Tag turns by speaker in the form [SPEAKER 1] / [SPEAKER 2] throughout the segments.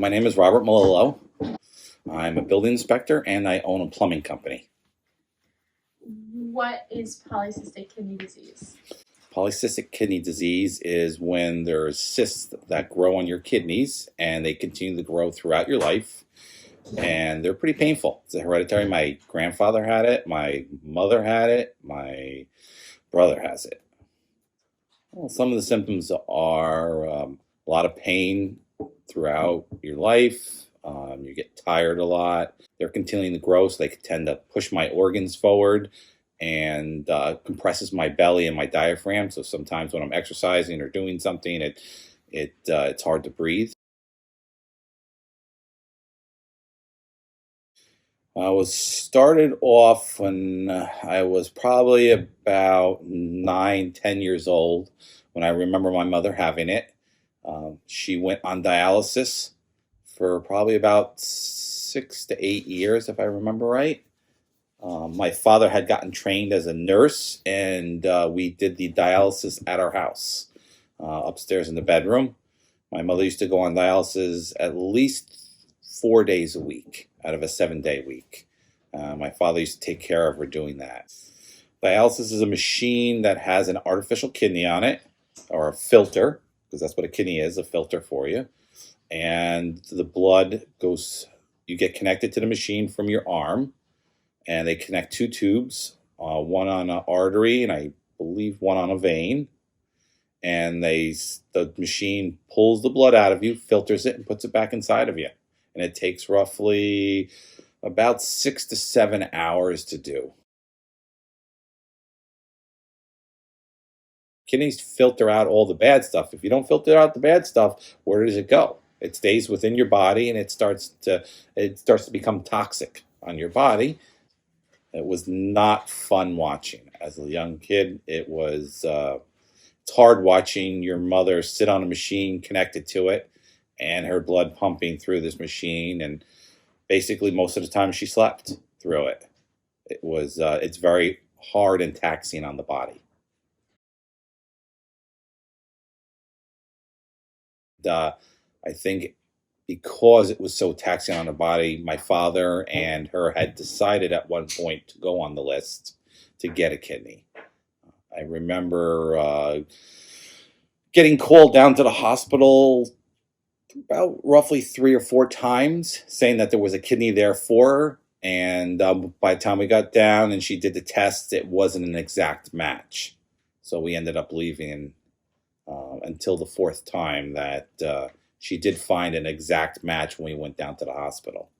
[SPEAKER 1] My name is Robert Malillo. I'm a building inspector and I own a plumbing company.
[SPEAKER 2] What is polycystic kidney disease?
[SPEAKER 1] Polycystic kidney disease is when there's cysts that grow on your kidneys and they continue to grow throughout your life, and they're pretty painful. It's hereditary. My grandfather had it, my mother had it, my brother has it. Well, some of the symptoms are a lot of pain throughout your life. You get tired a lot. They're continuing to grow, so they tend to push my organs forward and compresses my belly and my diaphragm. So sometimes when I'm exercising or doing something, it's hard to breathe. I was started off when I was probably about 9, 10 years old, when I remember my mother having it. She went on dialysis for probably about 6 to 8 years, if I remember right. My father had gotten trained as a nurse, and we did the dialysis at our house, upstairs in the bedroom. My mother used to go on dialysis at least 4 days a week out of a 7-day week. My father used to take care of her doing that. Dialysis is a machine that has an artificial kidney on it, or a filter, because that's what a kidney is, a filter for you. And the blood goes, you get connected to the machine from your arm, and they connect two tubes, one on an artery and I believe one on a vein. And the machine pulls the blood out of you, filters it, and puts it back inside of you. And it takes roughly about 6 to 7 hours to do. Kidneys filter out all the bad stuff. If you don't filter out the bad stuff, where does it go? It stays within your body, and it starts to become toxic on your body. It was not fun watching. As a young kid, it's hard watching your mother sit on a machine connected to it and her blood pumping through this machine, and basically most of the time she slept through it. It's very hard and taxing on the body. I think because it was so taxing on the body, my father and her had decided at one point to go on the list to get a kidney. I remember getting called down to the hospital about roughly 3 or 4 times, saying that there was a kidney there for her. And by the time we got down and she did the test, it wasn't an exact match. So we ended up leaving until the fourth time that she did find an exact match when we went down to the hospital.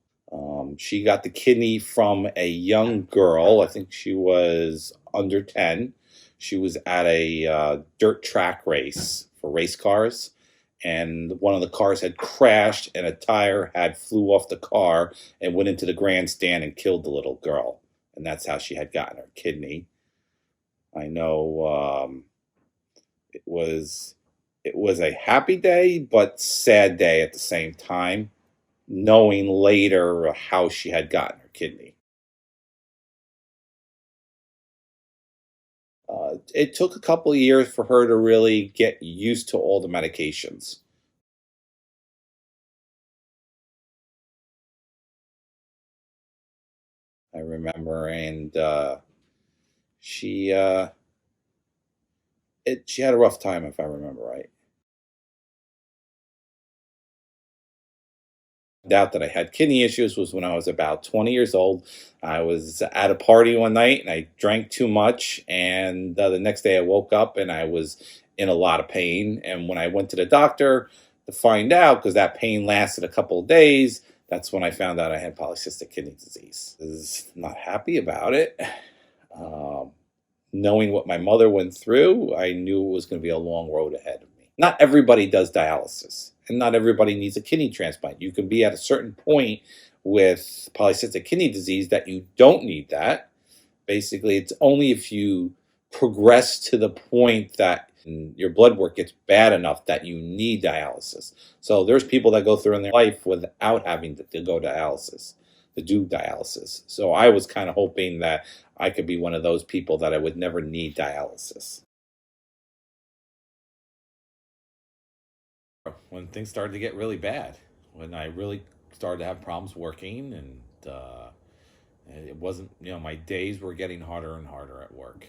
[SPEAKER 1] She got the kidney from a young girl. I think she was under 10. She was at a dirt track race for race cars, and one of the cars had crashed and a tire had flew off the car and went into the grandstand and killed the little girl. And that's how she had gotten her kidney. I know it was a happy day but sad day at the same time, knowing later how she had gotten her kidney. It took a couple of years for her to really get used to all the medications. I remember, and she she had a rough time, if I remember right. Out that I had kidney issues was when I was about 20 years old. I was at a party one night and I drank too much, and the next day I woke up and I was in a lot of pain. And when I went to the doctor to find out, because that pain lasted a couple of days, that's when I found out I had polycystic kidney disease. I was not happy about it. Um, Knowing what my mother went through, I knew it was going to be a long road ahead of me. Not everybody does dialysis, and not everybody needs a kidney transplant. You can be at a certain point with polycystic kidney disease that you don't need that. Basically, it's only if you progress to the point that your blood work gets bad enough that you need dialysis. So there's people that go through in their life without having to go dialysis, to do dialysis. So I was kind of hoping that I could be one of those people that I would never need dialysis. When things started to get really bad, when I really started to have problems working, and it wasn't, my days were getting harder and harder at work.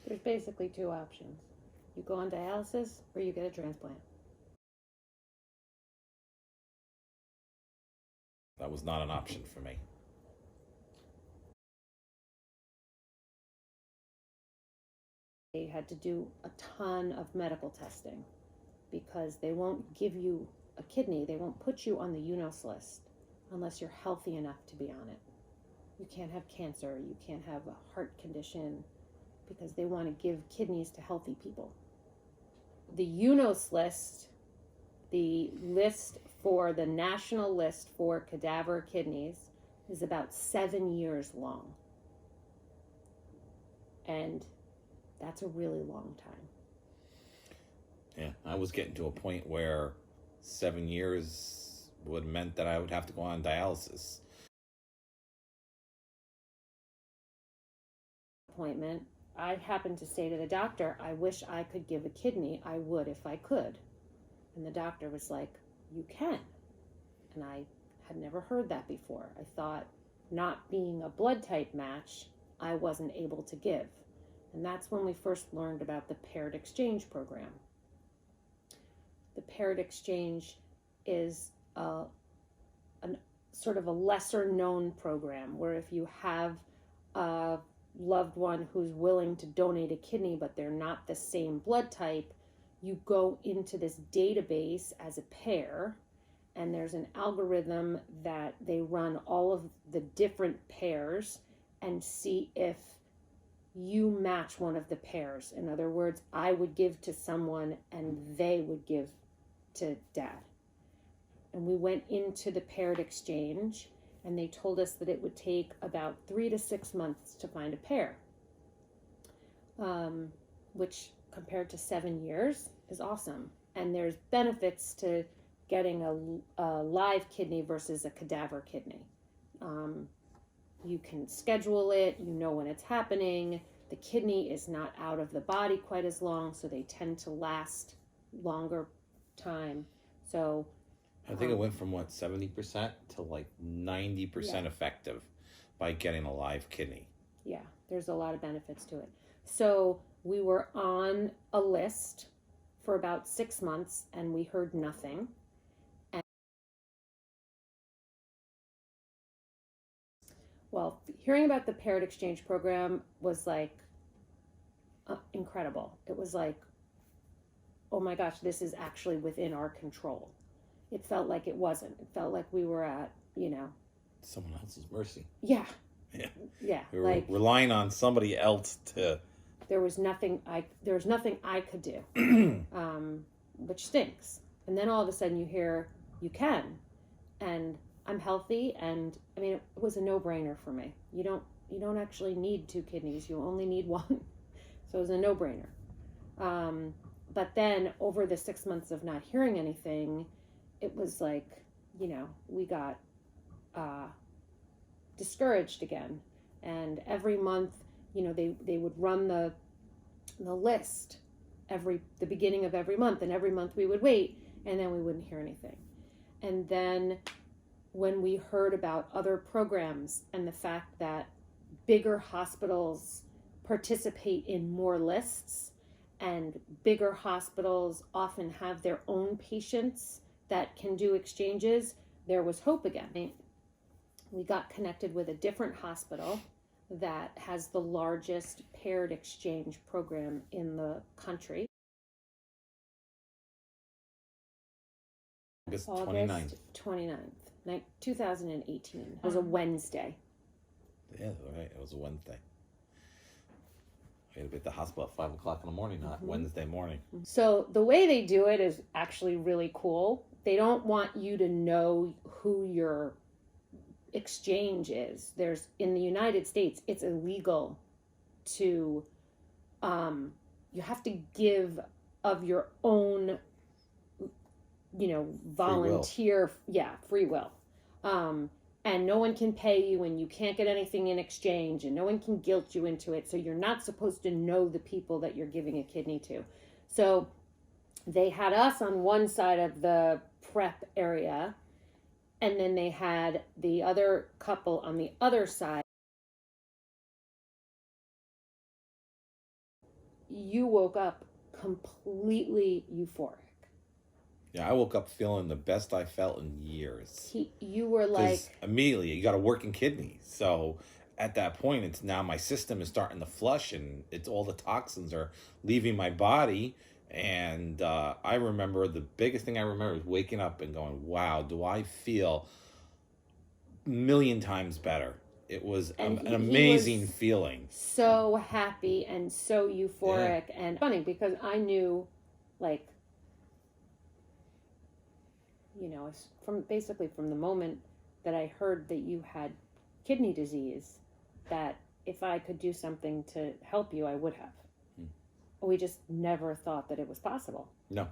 [SPEAKER 3] There's basically two options. You go on dialysis or you get a transplant.
[SPEAKER 1] That was not an option for me.
[SPEAKER 3] They had to do a ton of medical testing because they won't give you a kidney, they won't put you on the UNOS list unless you're healthy enough to be on it. You can't have cancer, you can't have a heart condition, because they want to give kidneys to healthy people. The UNOS list, the list for the national list for cadaver kidneys, is about 7 years long. And that's a really long time.
[SPEAKER 1] Yeah, I was getting to a point where 7 years would have meant that I would have to go on dialysis.
[SPEAKER 3] Appointment, I happened to say to the doctor, I wish I could give a kidney. I would if I could. And the doctor was like, you can. And I had never heard that before. I thought, not being a blood type match, I wasn't able to give. And that's when we first learned about the paired exchange program. The paired exchange is a sort of a lesser known program where if you have a loved one who's willing to donate a kidney but they're not the same blood type, you go into this database as a pair, and there's an algorithm that they run all of the different pairs and see if you match one of the pairs. In other words, I would give to someone and they would give to Dad. And we went into the paired exchange, and they told us that it would take about 3 to 6 months to find a pair, which compared to 7 years is awesome. And there's benefits to getting a live kidney versus a cadaver kidney. You can schedule it, you know when it's happening. The kidney is not out of the body quite as long, so they tend to last longer time. So
[SPEAKER 1] I think it went from 70% to like 90% effective by getting a live kidney.
[SPEAKER 3] Yeah, there's a lot of benefits to it. So we were on a list for about 6 months and we heard nothing. And well, hearing about the paired exchange program was like incredible. It was like, oh my gosh, this is actually within our control. It felt like it wasn't. It felt like we were at,
[SPEAKER 1] someone else's mercy.
[SPEAKER 3] Yeah.
[SPEAKER 1] Yeah.
[SPEAKER 3] Yeah.
[SPEAKER 1] We were relying on somebody else to.
[SPEAKER 3] There was nothing I could do, which stinks. And then all of a sudden you hear you can, and I'm healthy, and I mean it was a no-brainer for me. You don't actually need 2 kidneys. You only need 1, so it was a no-brainer. But then over the 6 months of not hearing anything, it was like, we got discouraged again. And every month, they would run the list the beginning of every month, and every month we would wait, and then we wouldn't hear anything. And then when we heard about other programs and the fact that bigger hospitals participate in more lists, and bigger hospitals often have their own patients that can do exchanges, there was hope again. We got connected with a different hospital that has the largest paired exchange program in the country.
[SPEAKER 1] August 29th.
[SPEAKER 3] 2018. It was a Wednesday.
[SPEAKER 1] Yeah, right. It was a Wednesday. We had to be at the hospital at 5 o'clock in the morning, not Wednesday morning.
[SPEAKER 3] So the way they do it is actually really cool. They don't want you to know who your exchange is. In the United States, it's illegal to, you have to give of your own, volunteer, free will. And no one can pay you, and you can't get anything in exchange, and no one can guilt you into it. So you're not supposed to know the people that you're giving a kidney to. So they had us on one side of the prep area, and then they had the other couple on the other side. You woke up completely euphoric.
[SPEAKER 1] Yeah, I woke up feeling the best I felt in years.
[SPEAKER 3] You were like,
[SPEAKER 1] Because immediately you got a working kidney. So at that point, it's now my system is starting to flush, and it's all the toxins are leaving my body. And I remember the biggest thing I remember is waking up and going, wow, do I feel a million times better. It was
[SPEAKER 3] And
[SPEAKER 1] an amazing feeling.
[SPEAKER 3] So happy and so euphoric. And funny because I knew, like, you know, from the moment that I heard that you had kidney disease, that if I could do something to help you, I would have. We just never thought that it was possible.
[SPEAKER 1] No.